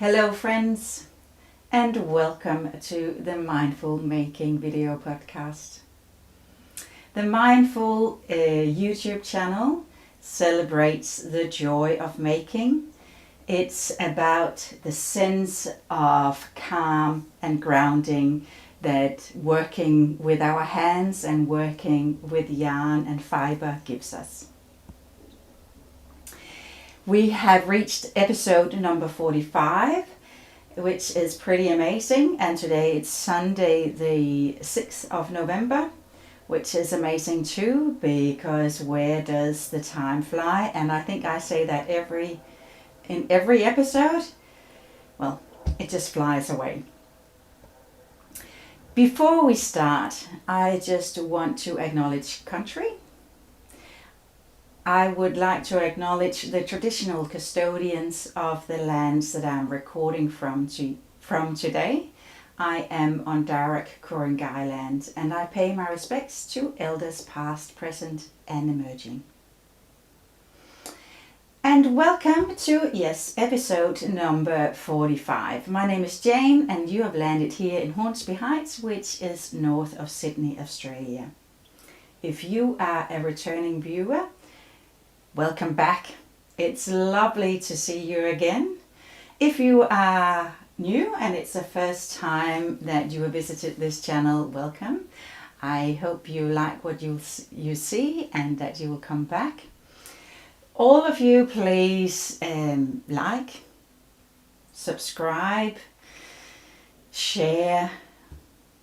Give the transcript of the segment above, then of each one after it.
Hello friends, and welcome to the Mindful Making video podcast. The Mindful YouTube channel celebrates the joy of making. It's about the sense of calm and grounding that working with our hands and working with yarn and fiber gives us. We have reached episode number 45, which is pretty amazing, and today it's Sunday the 6th of November, which is amazing too, because where does the time fly? And I think I say that in every episode. Well, it just flies away. Before we start, I just want to acknowledge country. I would like to acknowledge the traditional custodians of the lands that I'm recording from today. I am on Darug Ku-ring-gai land, and I pay my respects to elders past, present and emerging. And welcome to, episode number 45. My name is Jane, and you have landed here in Hornsby Heights, which is north of Sydney, Australia. If you are a returning viewer, welcome back. It's lovely to see you again. If you are new and it's the first time that you have visited this channel, welcome. I hope you like what you see and that you will come back. All of you, please like, subscribe, share,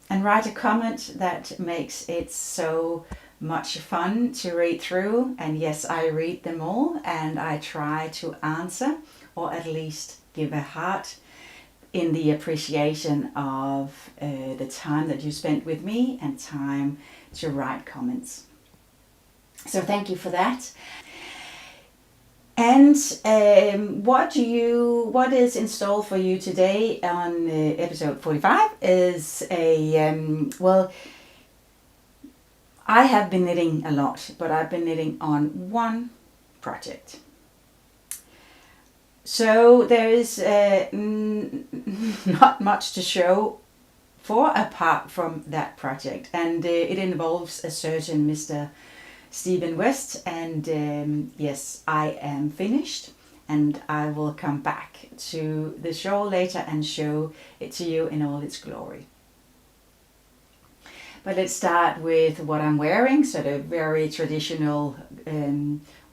and write a comment that makes it so much fun to read through. And yes, I read them all and I try to answer, or at least give a heart in the appreciation of the time that you spent with me and time to write comments. So thank you for that. And what is installed for you today on episode 45 is I have been knitting a lot, but I've been knitting on one project. So there is not much to show for apart from that project. And it involves a certain Mr. Stephen West. And yes, I am finished. And I will come back to the shawl later and show it to you in all its glory. But let's start with what I'm wearing, sort of very traditional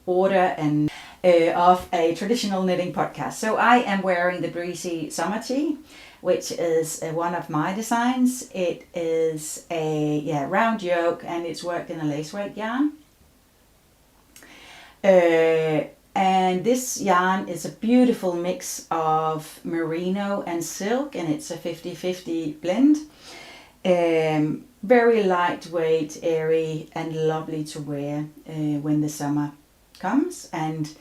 order and of a traditional knitting podcast. So I am wearing the Breezy Summer Tee, which is one of my designs. It is a round yoke and it's worked in a lace weight yarn. And this yarn is a beautiful mix of merino and silk, and it's a 50-50 blend. Very lightweight, airy and lovely to wear when the summer comes. And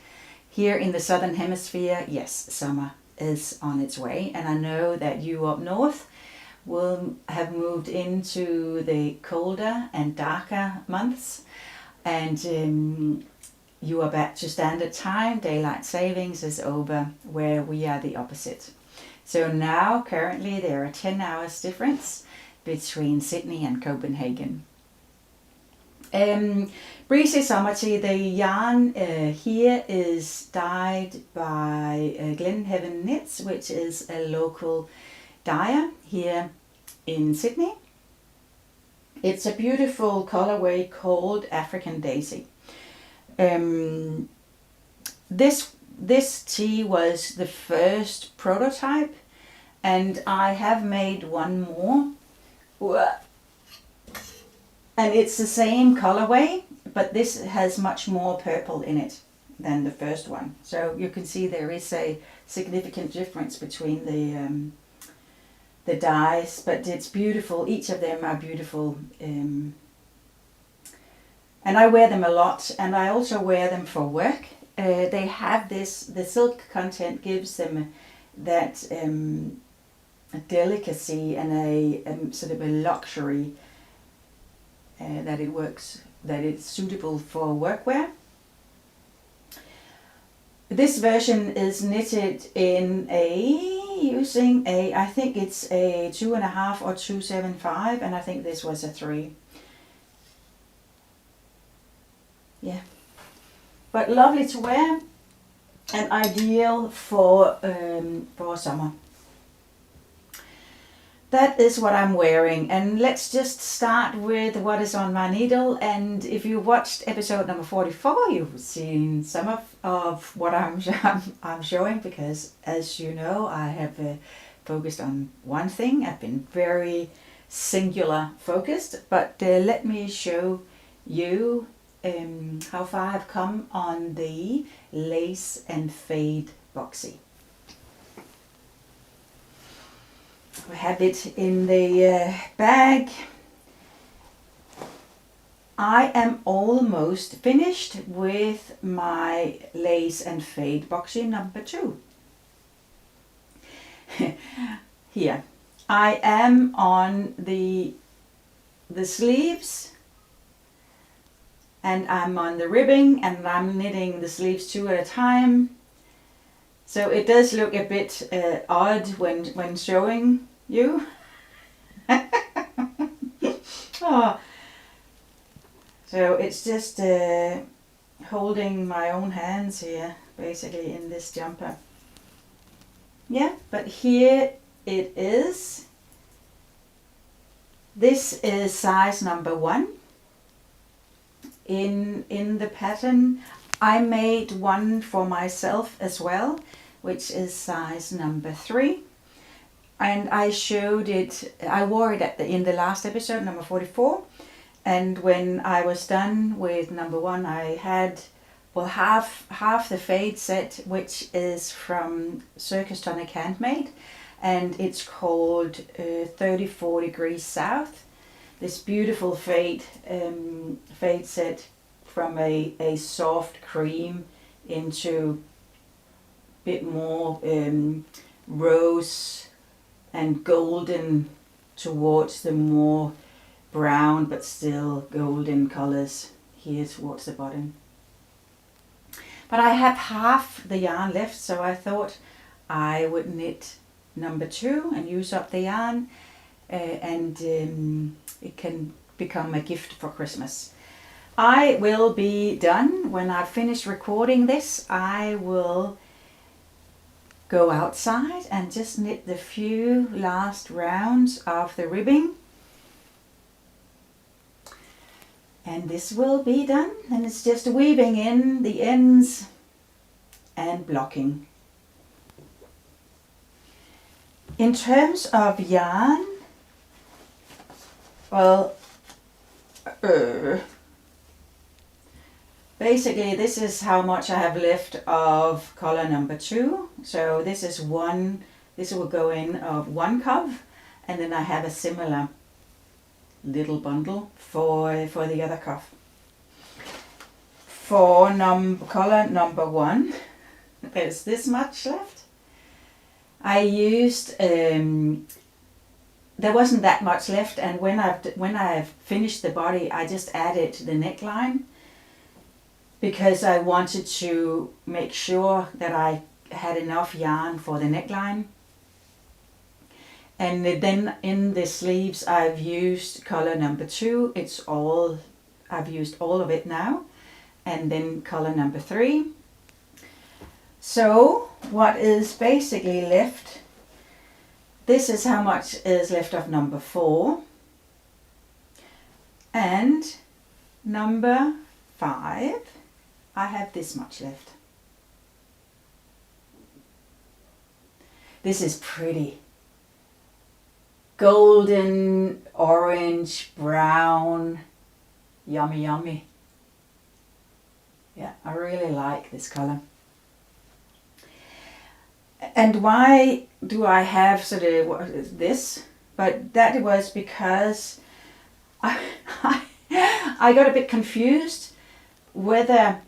here in the southern hemisphere, yes, summer is on its way, and I know that you up north will have moved into the colder and darker months, and you are back to standard time. Daylight savings is over, where we are the opposite. So now currently there are 10 hours difference between Sydney and Copenhagen. Breezy Summer Tea, the yarn here is dyed by Glen Heaven Knits, which is a local dyer here in Sydney. It's a beautiful colorway called African Daisy. This tea was the first prototype, and I have made one more. And it's the same colorway, but this has much more purple in it than the first one. So you can see there is a significant difference between the dyes, but it's beautiful. Each of them are beautiful. And I wear them a lot, and I also wear them for work. They have this, the silk content gives them that a delicacy and a sort of a luxury that it works, that it's suitable for workwear. This version is knitted in using a, I think it's a 2.5 or 275, and I think this was a 3. Yeah, but lovely to wear and ideal for summer. That is what I'm wearing, and let's just start with what is on my needle. And if you watched episode number 44, you've seen some of what I'm showing, because as you know, I have focused on one thing. I've been very singular focused, but let me show you how far I've come on the lace and fade boxy. We have it in the bag. I am almost finished with my lace and fade boxy number 2. Here I am on the sleeves, and I'm on the ribbing, and I'm knitting the sleeves 2 at a time. So it does look a bit odd when showing you. Oh. So it's just holding my own hands here, basically, in this jumper. Yeah, but here it is. This is size number 1. In the pattern, I made one for myself as well, which is size number 3. And I showed it, I wore it in the last episode, number 44. And when I was done with number 1, I had, well, half the fade set, which is from Circus Tonic Handmade, and it's called 34 Degrees South. This beautiful fade set from a soft cream into a bit more rose and golden towards the more brown but still golden colors here towards the bottom. But I have half the yarn left, so I thought I would knit number 2 and use up the yarn, and it can become a gift for Christmas. I will be done. When I've finished recording this, I will go outside and just knit the few last rounds of the ribbing, and this will be done. And it's just weaving in the ends and blocking. In terms of yarn, well, basically this is how much I have left of color number 2. So this is one, this will go in of 1 cuff, and then I have a similar little bundle for the other cuff. For color number 1, there's this much left. I used, there wasn't that much left, and when I've finished the body, I just added the neckline, because I wanted to make sure that I had enough yarn for the neckline. And then in the sleeves I've used color number 2. It's all I've used all of it now. And then color number 3. So what is basically left, this is how much is left of number 4. And number 5, I have this much left. This is pretty. Golden, orange, brown, yummy, yummy. Yeah, I really like this color. And why do I have sort of this? But that was because I got a bit confused whether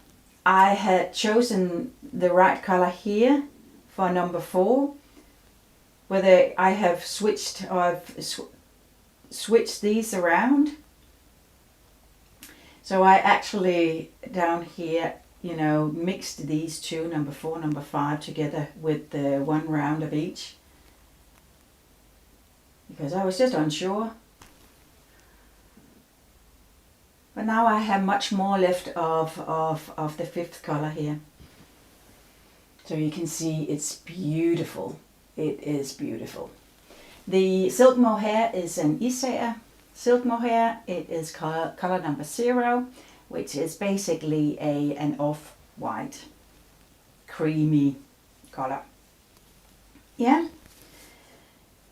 I had chosen the right color here for number 4, whether I have switched or I've switched these around. So I actually down here, you know, mixed these two, number 4, number 5, together with the 1 round of each, because I was just unsure. But now I have much more left of the 5th color here. So you can see it's beautiful. It is beautiful. The silk mohair is an Især silk mohair. It is color number 0, which is basically an off-white, creamy color. Yeah.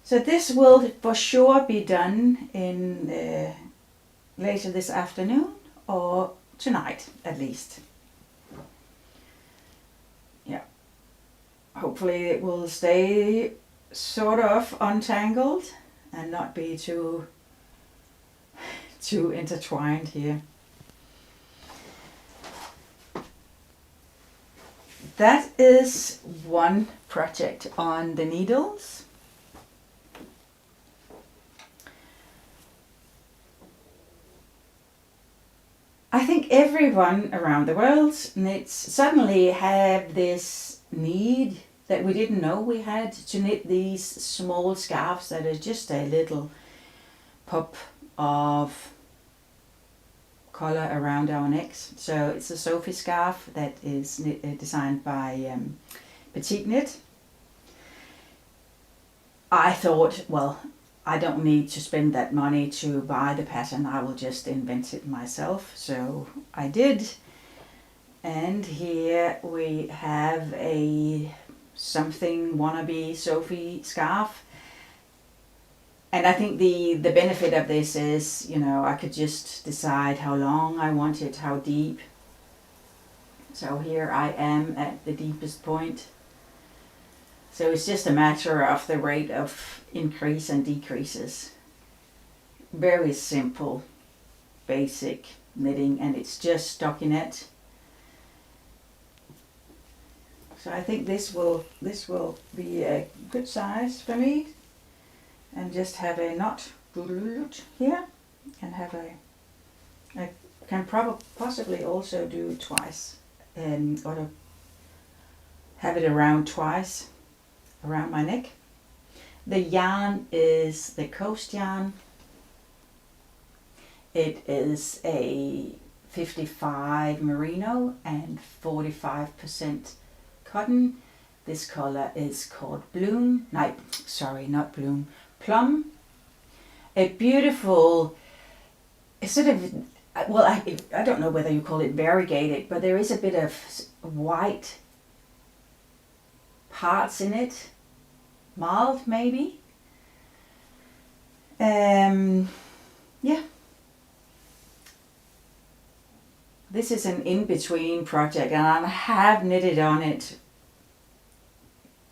So this will for sure be done in later this afternoon or tonight at least. Yeah. Hopefully it will stay sort of untangled and not be too intertwined here. That is one project on the needles. I think everyone around the world knits suddenly have this need that we didn't know we had to knit these small scarves that are just a little pop of collar around our necks. So it's a Sophie scarf that is designed by Petite Knit. I thought, well, I don't need to spend that money to buy the pattern, I will just invent it myself. So I did. And here we have a something wannabe Sophie scarf. And I think the benefit of this is, you know, I could just decide how long I want it, how deep. So here I am at the deepest point. So it's just a matter of the rate of increase and decreases. Very simple, basic knitting, and it's just stockinette. So I think this will be a good size for me. And just have a knot here, and have I can possibly also do it twice, or to have it around twice around my neck. The yarn is the Coast yarn. It is a 55 merino and 45% cotton. This color is called Bloom. No, sorry, not Bloom. Plum. A beautiful, sort of, well, I don't know whether you call it variegated, but there is a bit of white parts in it. Mild, maybe. Yeah. This is an in-between project, and I have knitted on it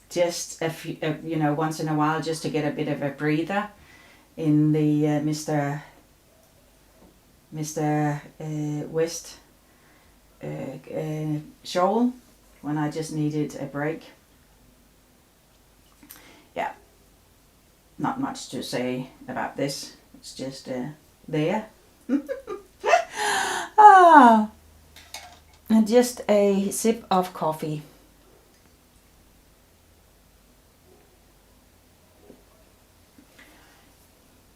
just a few, you know, once in a while, just to get a bit of a breather in the Mr. West shawl, when I just needed a break. Yeah, not much to say about this. It's just there. And just a sip of coffee.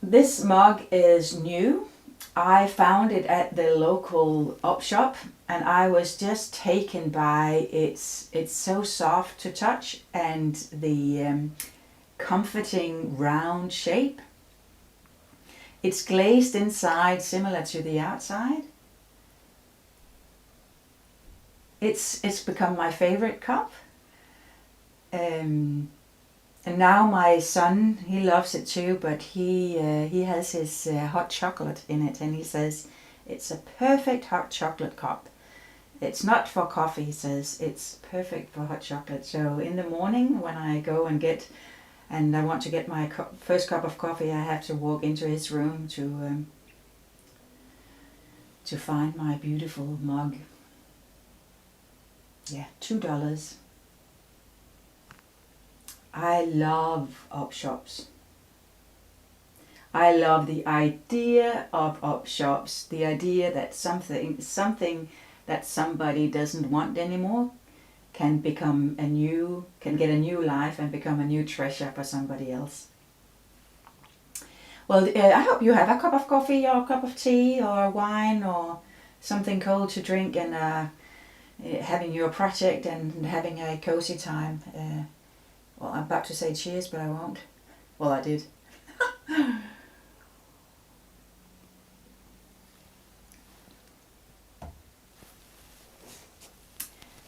This mug is new. I found it at the local op shop, and I was just taken by it's so soft to touch, and the comforting round shape. It's glazed inside, similar to the outside. It's become my favorite cup. And now my son, he loves it too, but he has his hot chocolate in it, and he says it's a perfect hot chocolate cup. It's not for coffee, he says. It's perfect for hot chocolate. So in the morning when I go and I want to get my first cup of coffee, I have to walk into his room to find my beautiful mug. Yeah, $2. I love op shops. I love the idea of op shops, the idea that something that somebody doesn't want anymore can get a new life and become a new treasure for somebody else. Well, I hope you have a cup of coffee or a cup of tea or wine or something cold to drink, and having your project and having a cozy time. Well, I'm about to say cheers, but I won't. Well, I did.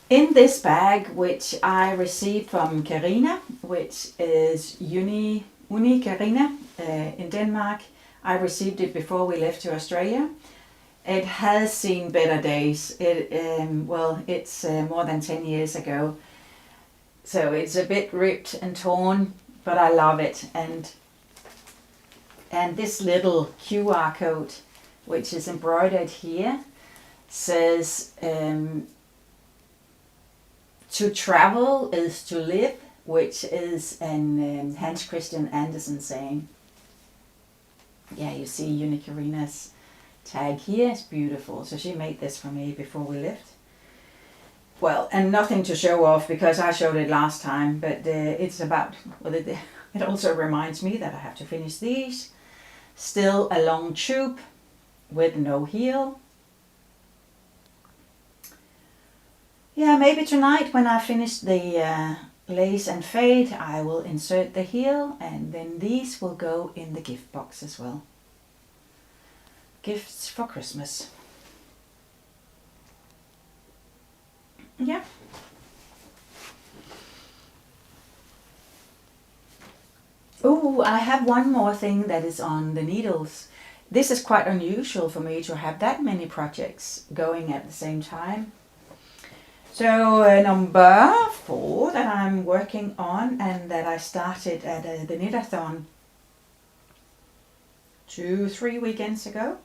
In this bag, which I received from Karina, which is Uni Karina in Denmark, I received it before we left to Australia. It has seen better days. It's more than 10 years ago. So it's a bit ripped and torn, but I love it. And this little QR code, which is embroidered here, says to travel is to live, which is an Hans Christian Andersen saying. Yeah, you see Uni Karina's tag here. It's beautiful. So she made this for me before we left. Well, and nothing to show off because I showed it last time, but it's about, well, it also reminds me that I have to finish these. Still a long tube with no heel. Yeah, maybe tonight when I finish the lace and fade, I will insert the heel, and then these will go in the gift box as well. Gifts for Christmas. Yeah. Oh, I have one more thing that is on the needles. This is quite unusual for me to have that many projects going at the same time. So number 4 that I'm working on, and that I started at the Knitathon 2-3 weekends ago,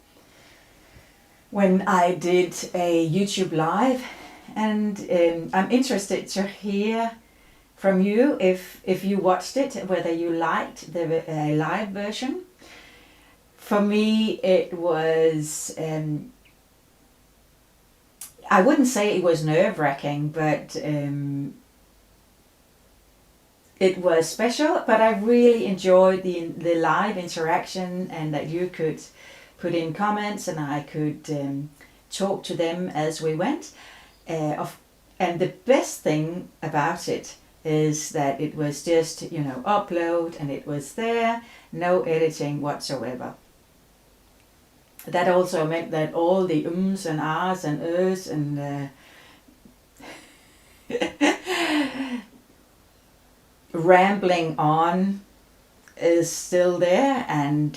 when I did a YouTube live. And I'm interested to hear from you if you watched it, whether you liked the live version. For me, it was, I wouldn't say it was nerve-wracking, but it was special. But I really enjoyed the live interaction, and that you could put in comments and I could talk to them as we went. And the best thing about it is that it was just, upload, and it was there, no editing whatsoever. That also meant that all the ums and ahs and ers and rambling on is still there, and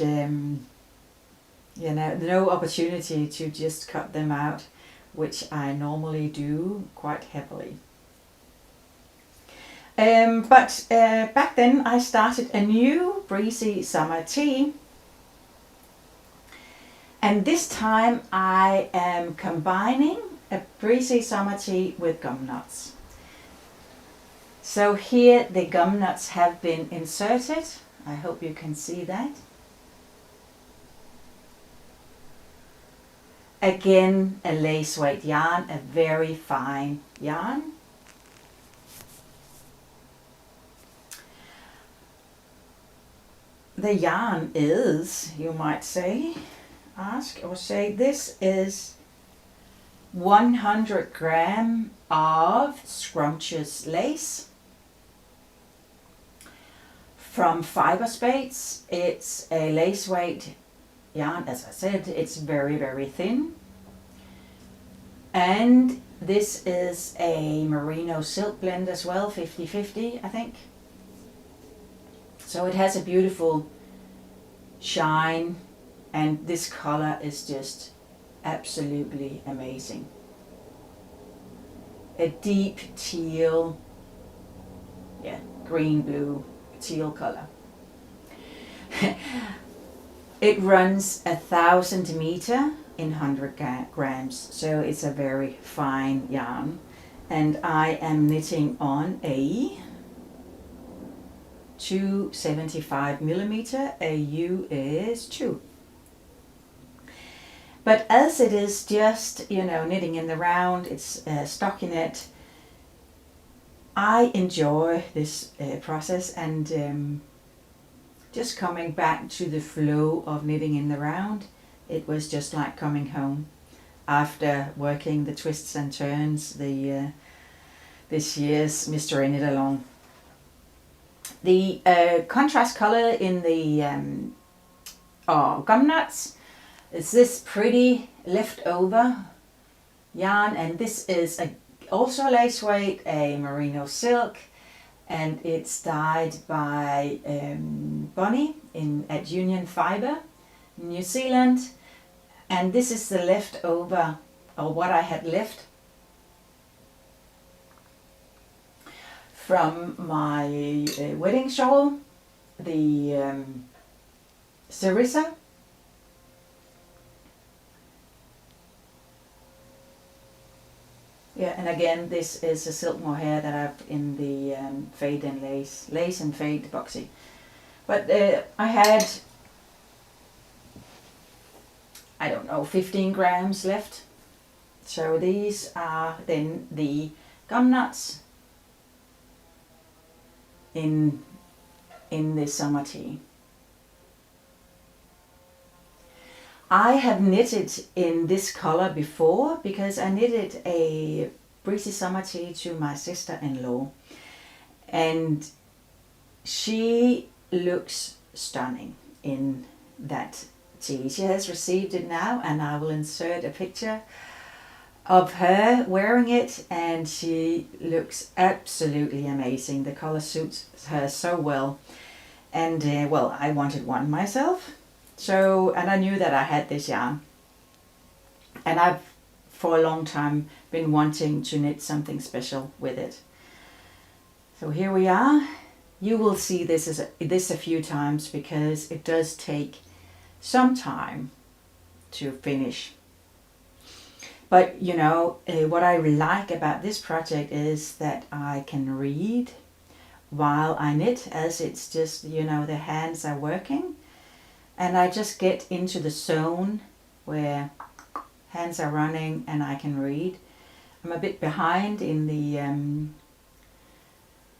no opportunity to just cut them out, which I normally do quite heavily. But back then I started a new breezy summer tea, and this time I am combining a breezy summer tea with gum nuts. So here the gum nuts have been inserted. I hope you can see that. Again, a lace weight yarn, a very fine yarn. The yarn is, you might say, ask or say, this is 100 gram of scrumptious lace from Fiber Spades. It's a lace weight yarn. As I said, it's very, very thin. And this is a merino silk blend as well, 50-50, I think. So it has a beautiful shine, and this color is just absolutely amazing. A deep teal, yeah, green, blue, teal color. It runs 1,000 meter in 100 grams, so it's a very fine yarn. And I am knitting on a 275 millimeter, AU is 2. But as it is just, knitting in the round, it's stockinette, I enjoy this process, and just coming back to the flow of knitting in the round, it was just like coming home after working the twists and turns this year's Mystery Knit Along. The contrast color in the gum nuts is this pretty leftover yarn, and this is also lace weight, a merino silk, and it's dyed by Bonnie at Union Fibre, New Zealand. And this is the leftover, or what I had left from my wedding shawl, the Sarissa. Yeah, and again, this is a silk mohair that I've in the Fete and lace and Fete boxy. But I had, I don't know, 15 grams left. So these are then the gum nuts in the summer tea. I have knitted in this color before because I knitted a breezy summer tea to my sister-in-law, and she looks stunning in that tea. She has received it now, and I will insert a picture of her wearing it, and she looks absolutely amazing. The color suits her so well, and well, I wanted one myself. So, and I knew that I had this yarn, and I've for a long time been wanting to knit something special with it. So here we are. You will see this a few times because it does take some time to finish. But what I like about this project is that I can read while I knit, as it's just the hands are working. And I just get into the zone where hands are running and I can read. I'm a bit behind in the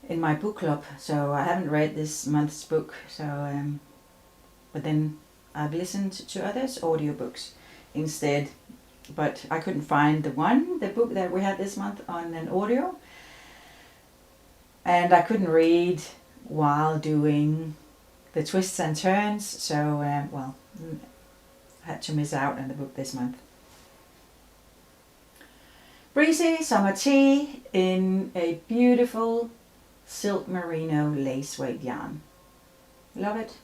in my book club, so I haven't read this month's book. So, but then I've listened to others' audiobooks instead. But I couldn't find the book that we had this month on an audio, and I couldn't read while doing the twists and turns, so well, I had to miss out on the book this month. Breezy summer tea in a beautiful silk merino lace weight yarn. Love it.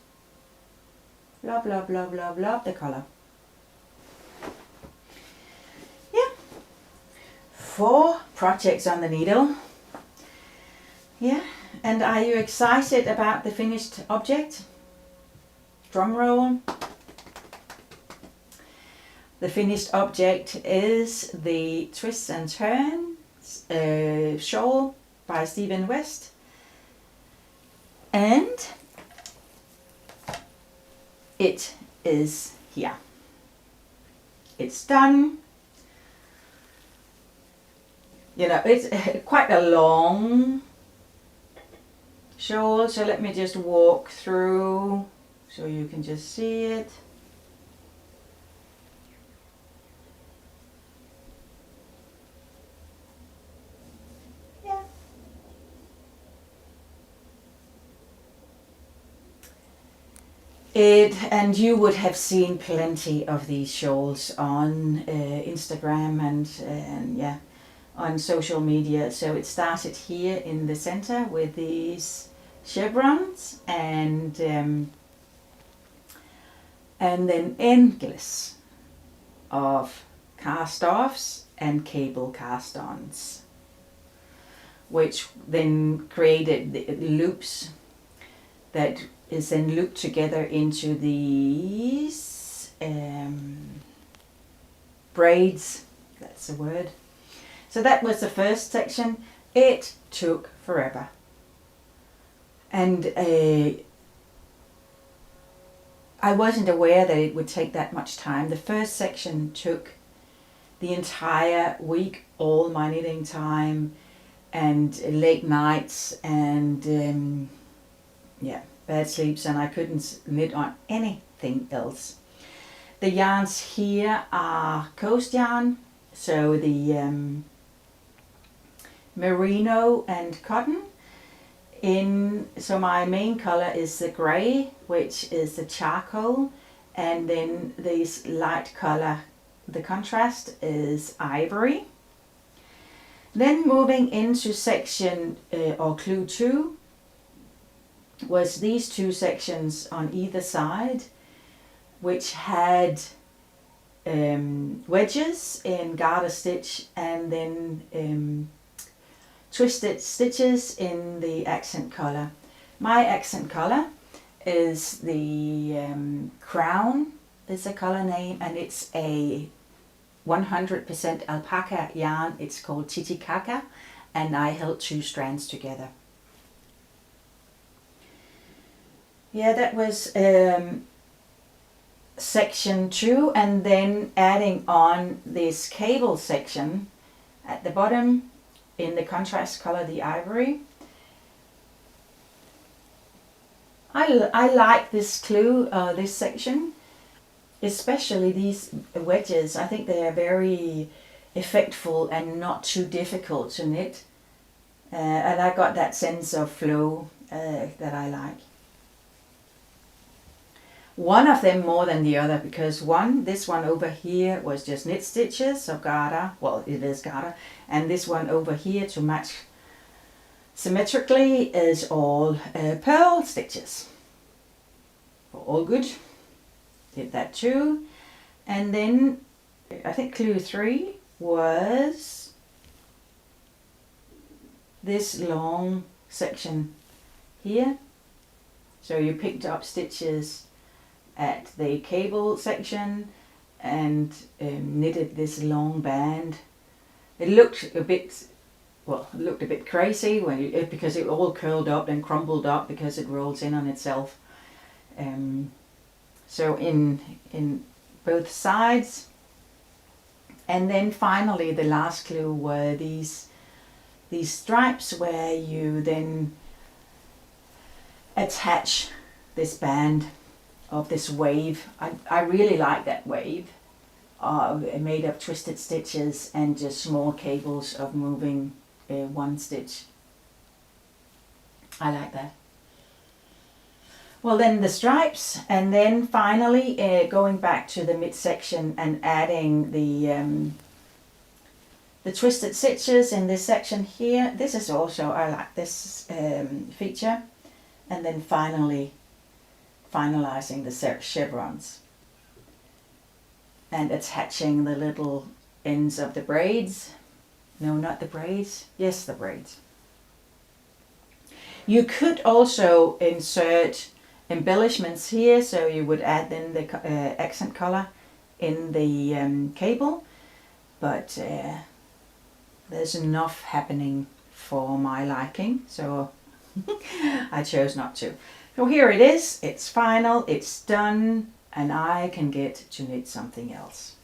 Love, love, love, love, love the color. Yeah. 4 projects on the needle. Yeah. And are you excited about the finished object? Drum roll. The finished object is the Twists and Turns shawl by Stephen West. And it is here. It's done. It's quite a long shawl, so let me just walk through so you can just see it. And you would have seen plenty of these shawls on Instagram and yeah, on social media. So it started here in the center with these chevrons and then endless of cast-offs and cable cast-ons, which then created the loops that is then looped together into these braids. That's the word. So that was the first section. It took forever. And I wasn't aware that it would take that much time. The first section took the entire week, all my knitting time and late nights and yeah, bad sleeps, and I couldn't knit on anything else. The yarns here are coast yarn, so the merino and cotton. So my main color is the grey, which is the charcoal, and then this light color, the contrast, is ivory. Then moving into section or clue 2 was these two sections on either side, which had wedges in garter stitch and then twisted stitches in the accent color. My accent color is the crown is the color name, and it's a 100% alpaca yarn. It's called Titicaca, and I held 2 strands together. Yeah, that was section 2, and then adding on this cable section at the bottom in the contrast color, the ivory. I like this clue, this section, especially these wedges. I think they are very effectful and not too difficult to knit, and I got that sense of flow that I like. One of them more than the other, because this one over here was just knit stitches of garter, well, it is garter, and this one over here to match symmetrically is all purl stitches. All good. Did that too. And then I think clue 3 was this long section here. So you picked up stitches at the cable section and knitted this long band. It looked a bit crazy because it all curled up and crumpled up because it rolls in on itself. So in both sides. And then finally the last clue were these stripes where you then attach this band of this wave. I really like that wave, made of twisted stitches and just small cables of moving one stitch. I like that. Well, then the stripes, and then finally going back to the midsection and adding the twisted stitches in this section here. This is also, I like this feature. And then finally finalizing the chevrons and attaching the little ends of the braids. No, not the braids. Yes, the braids. You could also insert embellishments here, so you would add then the accent color in the cable, but there's enough happening for my liking, so I chose not to. So here it is, it's final, it's done, and I can get to knit something else.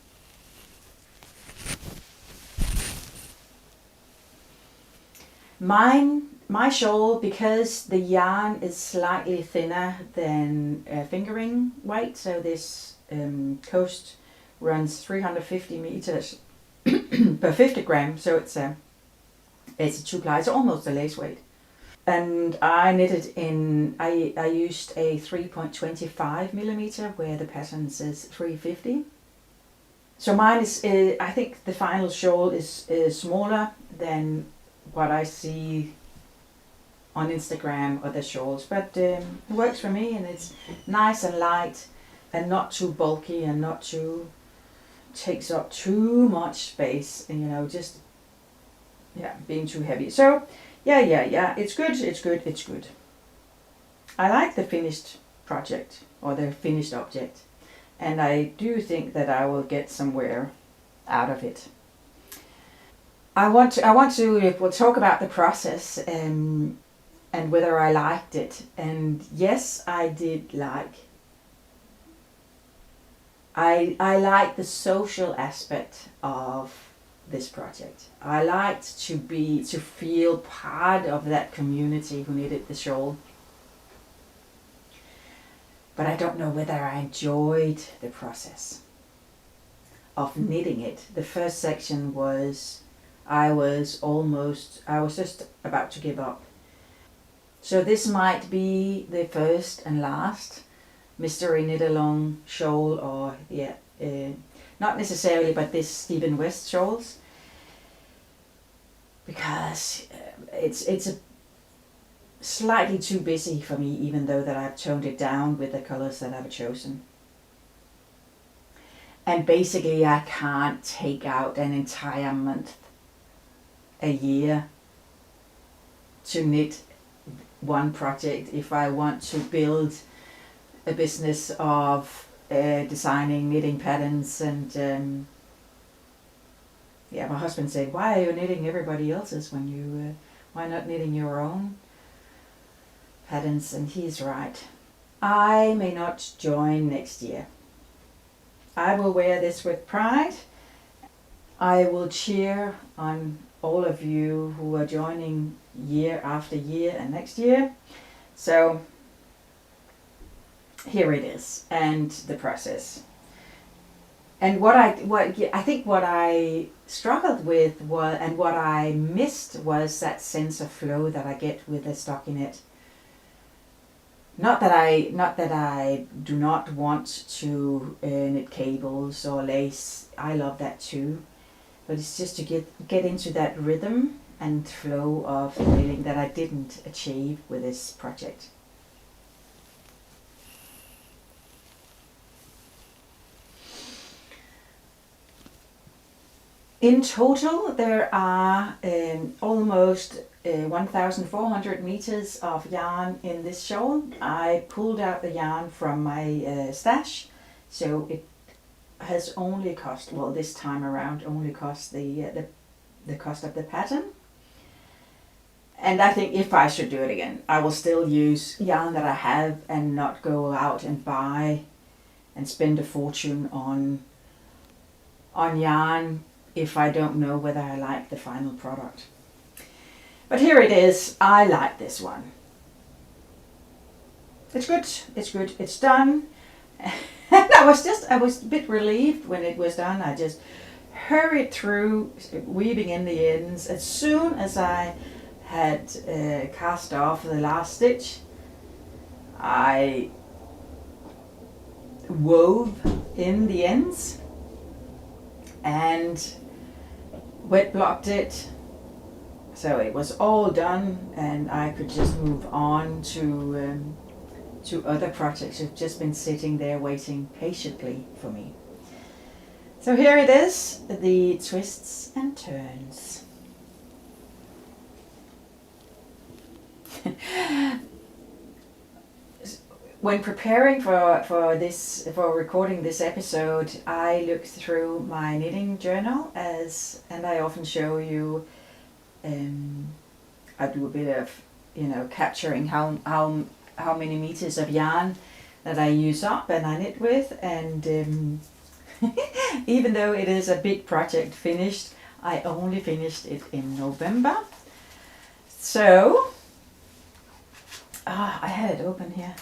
My shawl, because the yarn is slightly thinner than fingering weight, so this coast runs 350 meters per 50 grams, so it's a 2-ply, it's almost a lace weight. And I knitted in, I used a 3.25 millimeter where the pattern says 350. So mine is, I think the final shawl is smaller than what I see on Instagram or the shawls, but it works for me, and it's nice and light and not too bulky and not too, takes up too much space, and you know, just, yeah, being too heavy. So yeah, it's good. I like the finished project or the finished object, and I do think that I will get somewhere out of it. I want to we'll talk about the process and whether I liked it. And yes, I did like. I like the social aspect of this project. I liked to feel part of that community who knitted the shawl. But I don't know whether I enjoyed the process of knitting it. The first section was, I was just about to give up. So this might be the first and last mystery knit along shawl, or not necessarily, but this Stephen West shawls, because it's a slightly too busy for me, even though that I've toned it down with the colors that I've chosen. And basically I can't take out an entire month, a year, to knit one project if I want to build a business of designing knitting patterns. And my husband said, why are you knitting everybody else's when you why not knitting your own patterns? And he's right. I may not join next year. I will wear this with pride. I will cheer on all of you who are joining year after year and next year. So here it is, and the process. And what I struggled with and what I missed was that sense of flow that I get with the stockinette. Not that I do not want to knit cables or lace. I love that too, but it's just to get into that rhythm and flow of knitting that I didn't achieve with this project. In total, there are almost 1,400 meters of yarn in this shawl. I pulled out the yarn from my stash, so it has only cost, well, this time around, only cost the cost of the pattern. And I think if I should do it again, I will still use yarn that I have and not go out and buy and spend a fortune on yarn if I don't know whether I like the final product. But here it is. I like this one. It's good, it's done. And I was a bit relieved when it was done. I just hurried through weaving in the ends. As soon as I had cast off the last stitch, I wove in the ends and wet blocked it, so it was all done, and I could just move on to other projects that have just been sitting there waiting patiently for me. So here it is, the twists and turns. When preparing for recording this episode, I looked through my knitting journal, and I often show you. I do a bit of capturing how many meters of yarn that I use up and I knit with, and even though it is a big project finished, I only finished it in November. So I had it open here.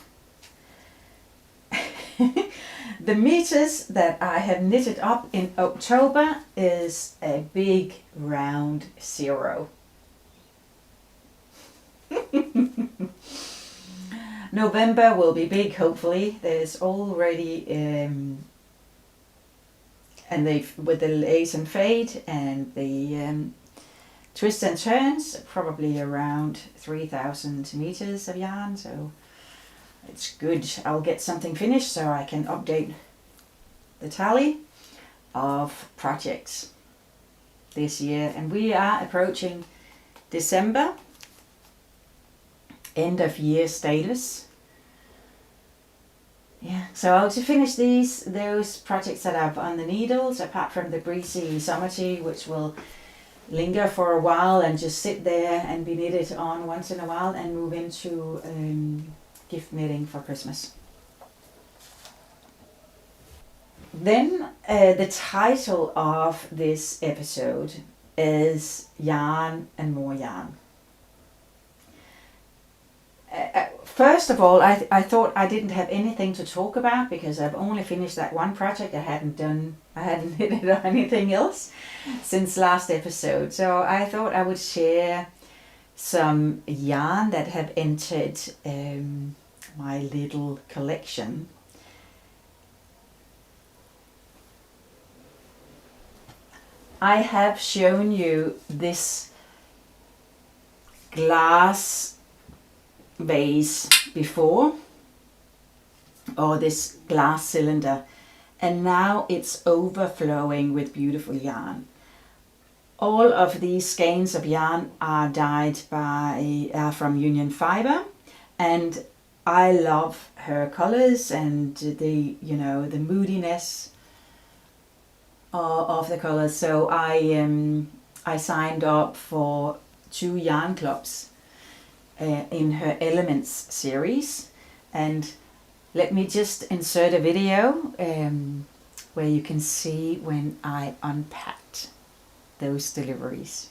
The meters that I have knitted up in October is a big round 0. November will be big, hopefully. There's already, and they've, with the lace and fade and the twists and turns, probably around 3,000 meters of yarn, so it's good. I'll get something finished so I can update the tally of projects this year. And we are approaching December, end of year status. Yeah, so I'll to finish those projects that I've on the needles, apart from the breezy summer tea, which will linger for a while and just sit there and be knitted on once in a while, and move into gift knitting for Christmas. Then the title of this episode is Yarn and More Yarn. First of all, I thought I didn't have anything to talk about because I've only finished that one project. I hadn't knitted or anything else since last episode. So I thought I would share some yarn that have entered my little collection. I have shown you this glass vase before, or this glass cylinder, and now it's overflowing with beautiful yarn. All of these skeins of yarn are dyed from Union Fiber, and I love her colors and the moodiness of the colors. So I signed up for 2 yarn clubs in her Elements series, and let me just insert a video where you can see when I unpacked those deliveries.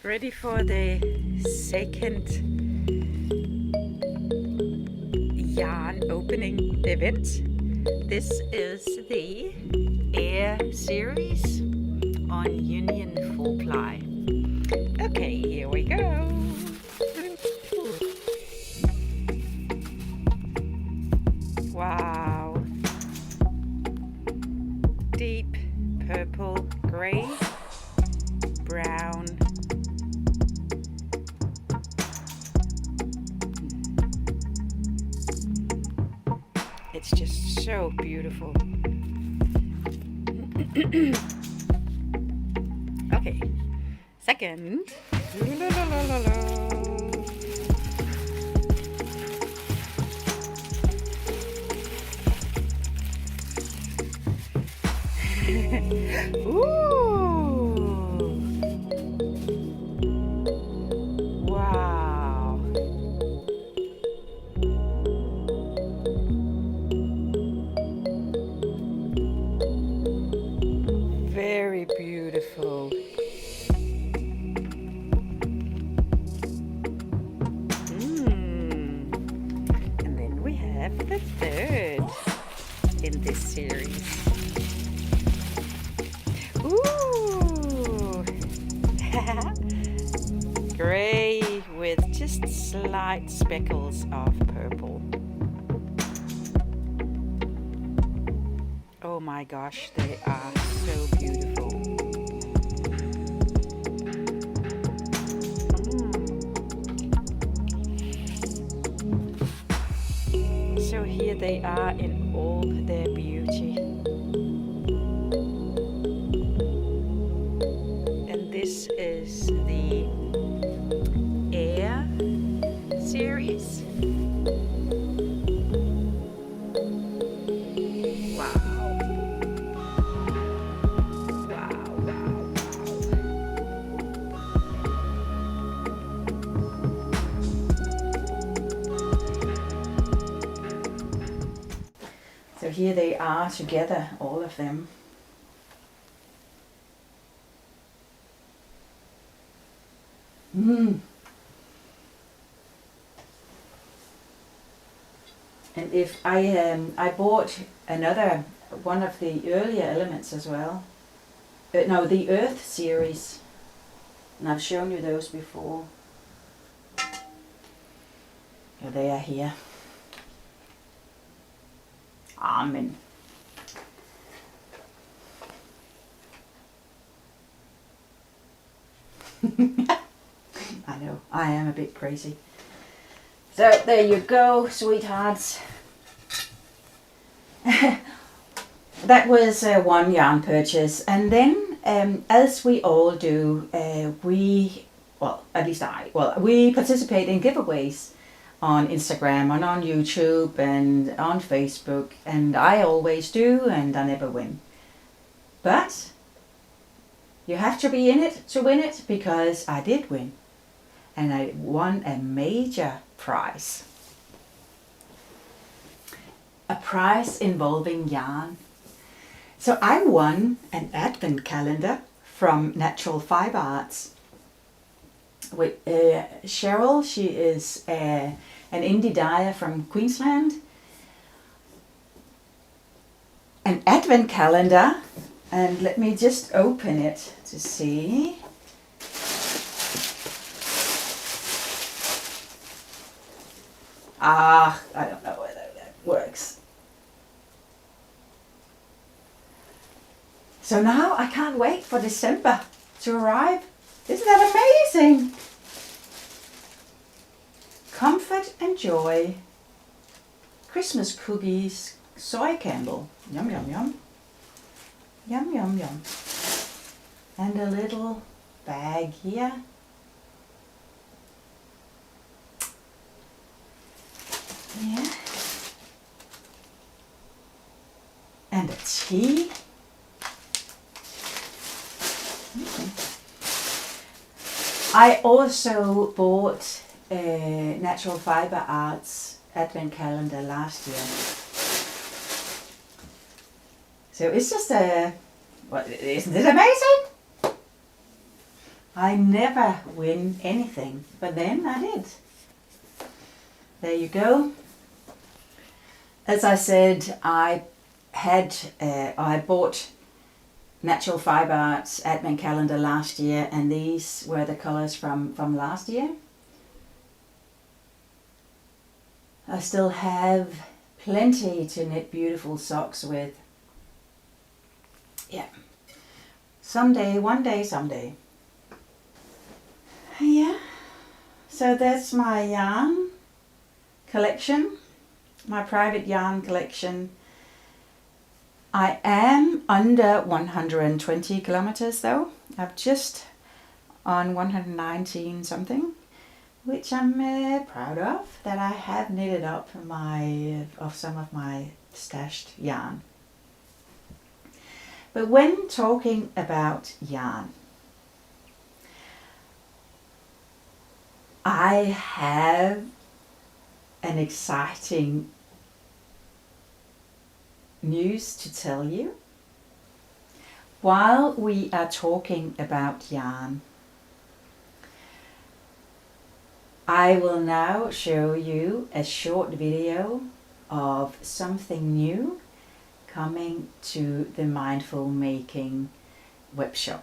Ready for the second yarn opening event. This is the Air series on Union Full Ply. Okay, here we go. Wow. Deep purple, grey, brown, it's just so beautiful. Okay, second. Ooh. Wow. Very beautiful. And then we have the third in this series. Ooh! Grey with just slight speckles of purple. Oh my gosh, they are so beautiful. So here they are in all their beauty. And this is the Air series. Wow. Wow, wow, wow. So here they are together, all of them. And if I bought another one of the earlier elements as well. No, the Earth series, and I've shown you those before. Yeah, they are here. Amen. I know, I am a bit crazy. So there you go, sweethearts. That was one yarn purchase, and then as we all do, we participate in giveaways on Instagram and on YouTube and on Facebook, and I always do, and I never win. But you have to be in it to win it, because I did win, and I won a major prize. A prize involving yarn. So I won an advent calendar from Natural Fiber Arts with Cheryl. She is an indie dyer from Queensland. An advent calendar, and let me just open it to see. I don't know whether that works. So now I can't wait for December to arrive. Isn't that amazing? Comfort and joy. Christmas cookies, soy candle. Yum, yum, yum. Yum, yum, yum. And a little bag here. Yeah. And a tea. I also bought a Natural Fiber Arts advent calendar last year. So it's just isn't it amazing? I never win anything, but then I did. There you go. As I said, I bought Natural Fiber Arts advent calendar last year, and these were the colors from last year. I still have plenty to knit beautiful socks with. Yeah. Someday, one day, someday. Yeah. So that's my yarn collection, my private yarn collection. I am under 120 kilometers though. I'm just on 119 something, which I'm proud of, that I have knitted up some of my stashed yarn. But when talking about yarn, I have an exciting news to tell you. While we are talking about yarn, I will now show you a short video of something new coming to the Mindful Making webshop.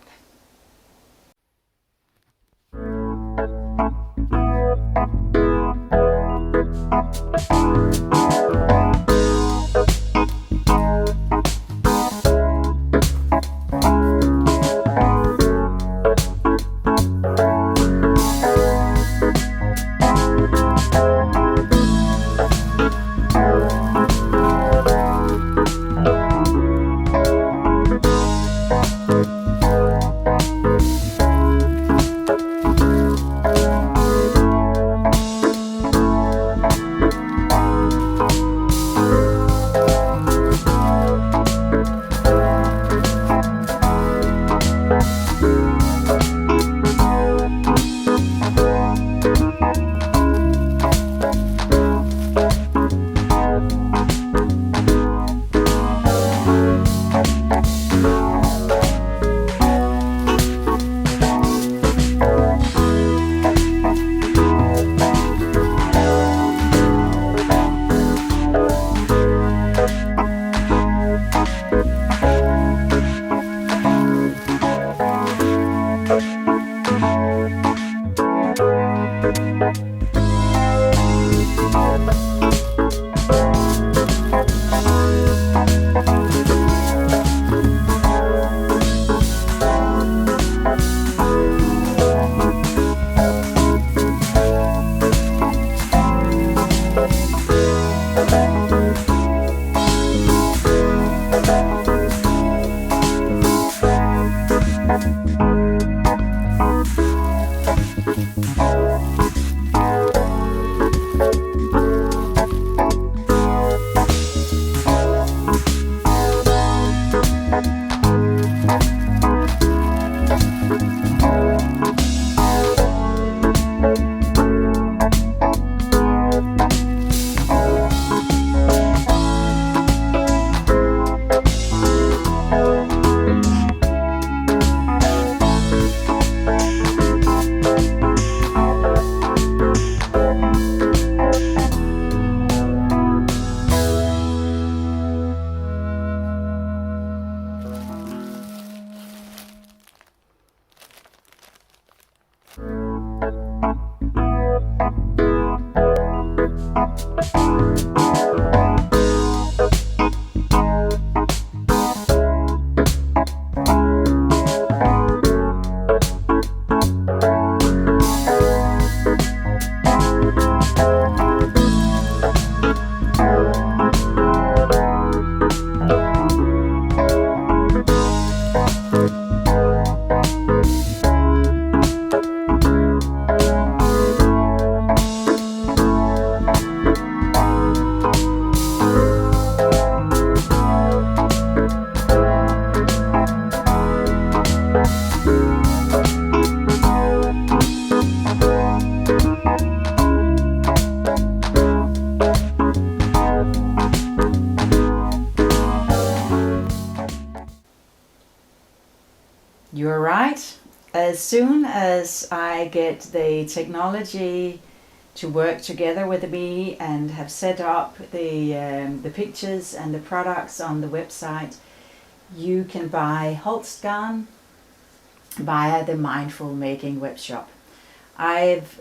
You're right. As soon as I get the technology to work together with me and have set up the pictures and the products on the website, you can buy Holst garn via the Mindful Making webshop. I've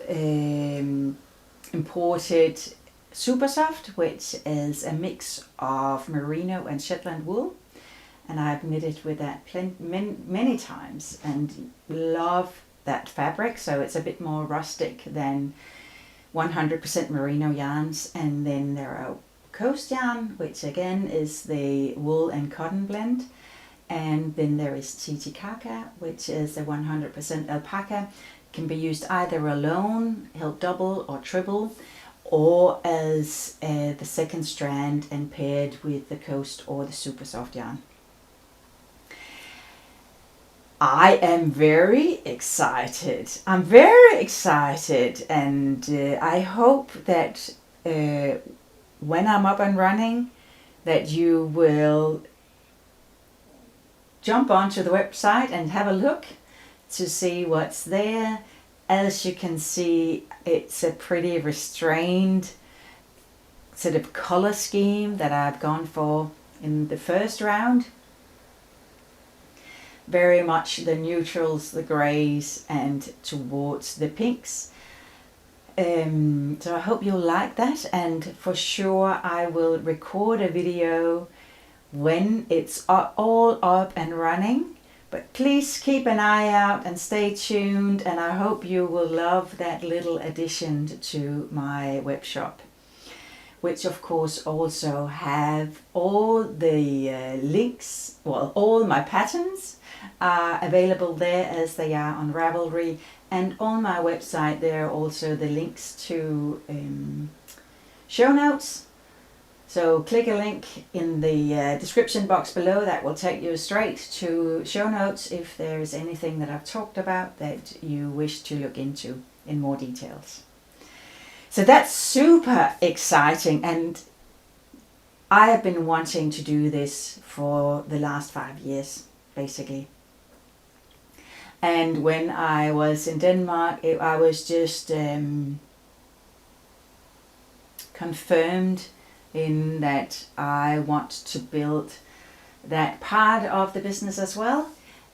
imported Super Soft, which is a mix of merino and Shetland wool. And I've knitted with that many times and love that fabric. So it's a bit more rustic than 100% merino yarns. And then there are coast yarn, which again is the wool and cotton blend. And then there is Titicaca, which is a 100% alpaca. Can be used either alone, held double or triple, or as the second strand and paired with the coast or the super soft yarn. I am very excited. I'm very excited, and I hope that when I'm up and running, that you will jump onto the website and have a look to see what's there. As you can see, it's a pretty restrained sort of color scheme that I've gone for in the first round. Very much the neutrals, the greys, and towards the pinks. So I hope you'll like that, and for sure I will record a video when it's all up and running. But please keep an eye out and stay tuned, and I hope you will love that little addition to my web shop, which of course also have all the links, well, all my patterns are available there as they are on Ravelry, and on my website there are also the links to show notes. So click a link in the description box below, that will take you straight to show notes if there is anything that I've talked about that you wish to look into in more details. So that's super exciting, and I have been wanting to do this for the last 5 years, basically. And when I was in Denmark, I was just confirmed in that I want to build that part of the business as well.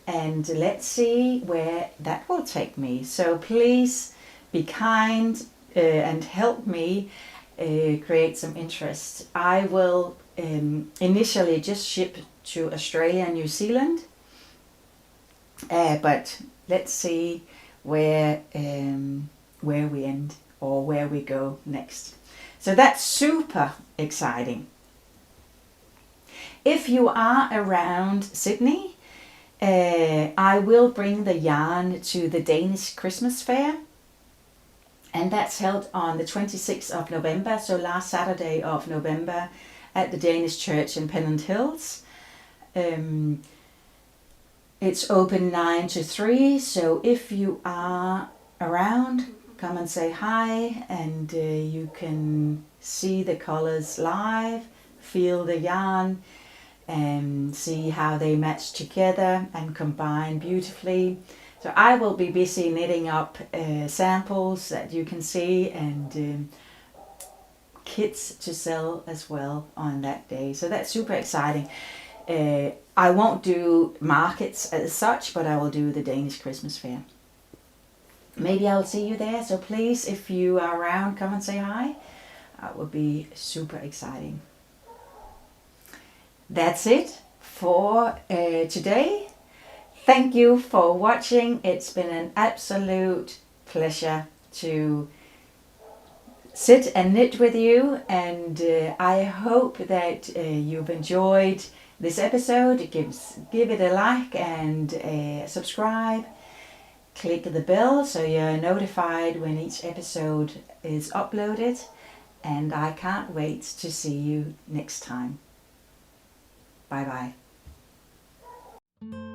And let's see where that will take me. So please be kind and help me create some interest. I will initially just ship to Australia and New Zealand, but let's see where we end or where we go next. So that's super exciting. If you are around Sydney, I will bring the yarn to the Danish Christmas fair, and that's held on the 26th of November, so last Saturday of November, at the Danish church in Pennant Hills. It's open 9 to 3, so if you are around, come and say hi, and you can see the colors live, feel the yarn, and see how they match together and combine beautifully. So I will be busy knitting up samples that you can see, and kits to sell as well on that day. So that's super exciting. I won't do markets as such, but I will do the Danish Christmas fair. Maybe I'll see you there, so please, if you are around, come and say hi. That would be super exciting. That's it for today. Thank you for watching. It's been an absolute pleasure to sit and knit with you, and I hope that you've enjoyed this episode. Give it a like and subscribe. Click the bell so you're notified when each episode is uploaded, and I can't wait to see you next time. Bye bye.